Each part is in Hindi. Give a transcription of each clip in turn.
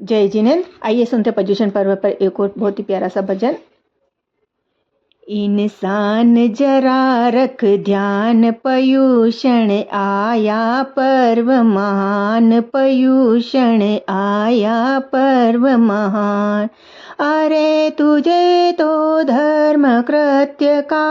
जय जिनेंद्र। आइए सुनते पर्युषण पर्व पर एक और बहुत ही प्यारा सा भजन। इंसान जरा रख ध्यान, पर्युषण आया पर्व महान, पर्युषण आया पर्व महान। अरे तुझे तो धर्म कृत्य का,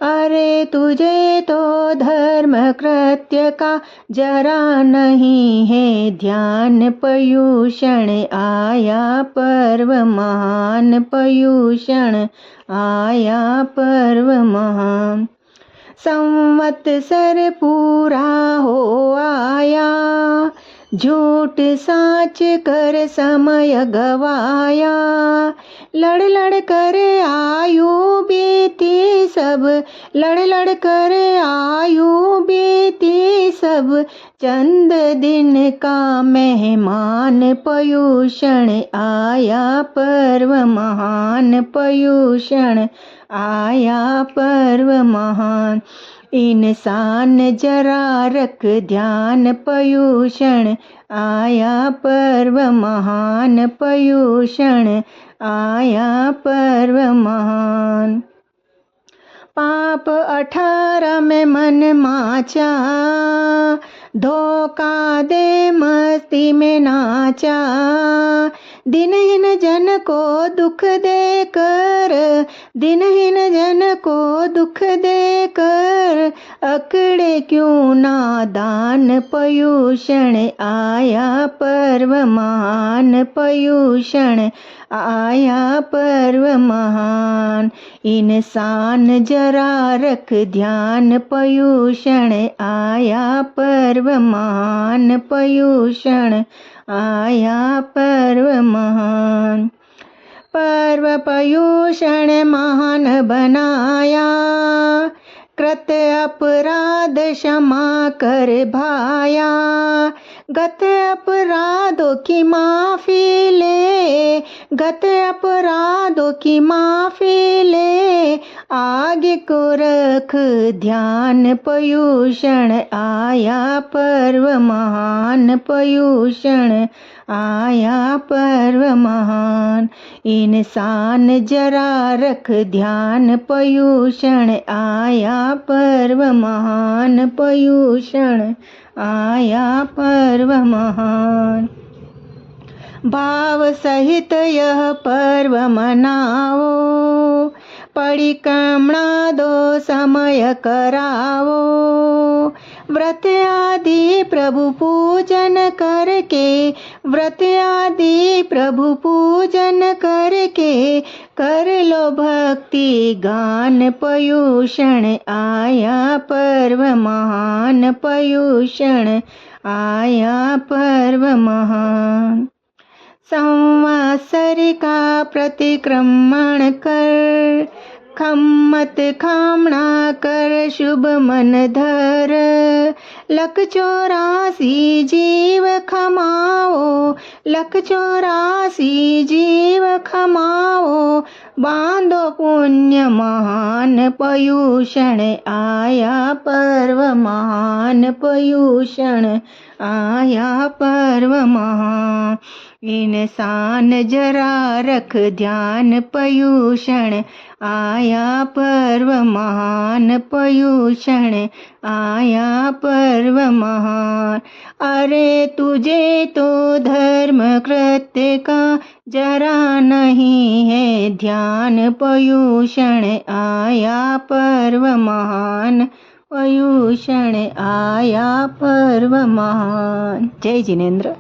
अरे तुझे तो धर्म कृत्य का जरा नहीं है ध्यान, पर्युषण आया पर्व महान, पर्युषण आया पर्व महान। संवत्सर पूरा हो आया, झूठ साच कर समय गवाया। लड़ लड़ कर आयु बीती सब, लड़ लड़ कर आयु बीती सब। चंद दिन का मेहमान, पर्युषण आया पर्व महान, पर्युषण आया पर्व महान। इंसान जरा रख ध्यान, पर्युषण आया पर्व महान, पर्युषण आया पर्व महान। पाप 18 में मन माचा, धोखा दे मस्ती में नाचा। दिनहीन जन को दुख दे कर, दिनहीन जन को दुख दे कर, अकड़े क्यों नादान, पर्युषण आया पर्व महान, पर्युषण आया पर्व महान। इंसान जरा रख ध्यान, पर्युषण आया पर्व महान, पर्युषण आया पर्व महान। पर्व पर्युषण महान बनाया, कृत अपराध क्षमा कर भाया। गत अपराधों की माफी ले, गत अपराधों की माफी ले। आगे को रख ध्यान, पर्युषण आया पर्व महान, पर्युषण आया पर्व महान। इंसान जरा रख ध्यान, पर्युषण आया पर्व महान, पर्युषण आया पर्व महान। भाव सहित यह पर्व मनाओ, परिक्रमणा दो समय कराओ। व्रत आदि प्रभु पूजन करके, व्रत आदि प्रभु पूजन करके, कर लो भक्ति गान, पर्युषण आया पर्व महान, पर्युषण आया पर्व महान। संवत्सर का प्रतिक्रमण कर, खम्मत खामणा कर शुभ मन धर। लख 84 जीव खमाओ, लख 84 जीव खमाओ। बांधो पुण्य महान, पर्युषण आया पर्व महान, पर्युषण आया पर्व महान। इंसान जरा रख ध्यान, पर्युषण आया पर्व महान, पर्युषण आया पर्व महान। अरे तुझे तो धर्म कृत्य का जरा नहीं है ध्यान, पर्युषण आया पर्व महान, पर्युषण आया पर्व महान। जय जिनेंद्र।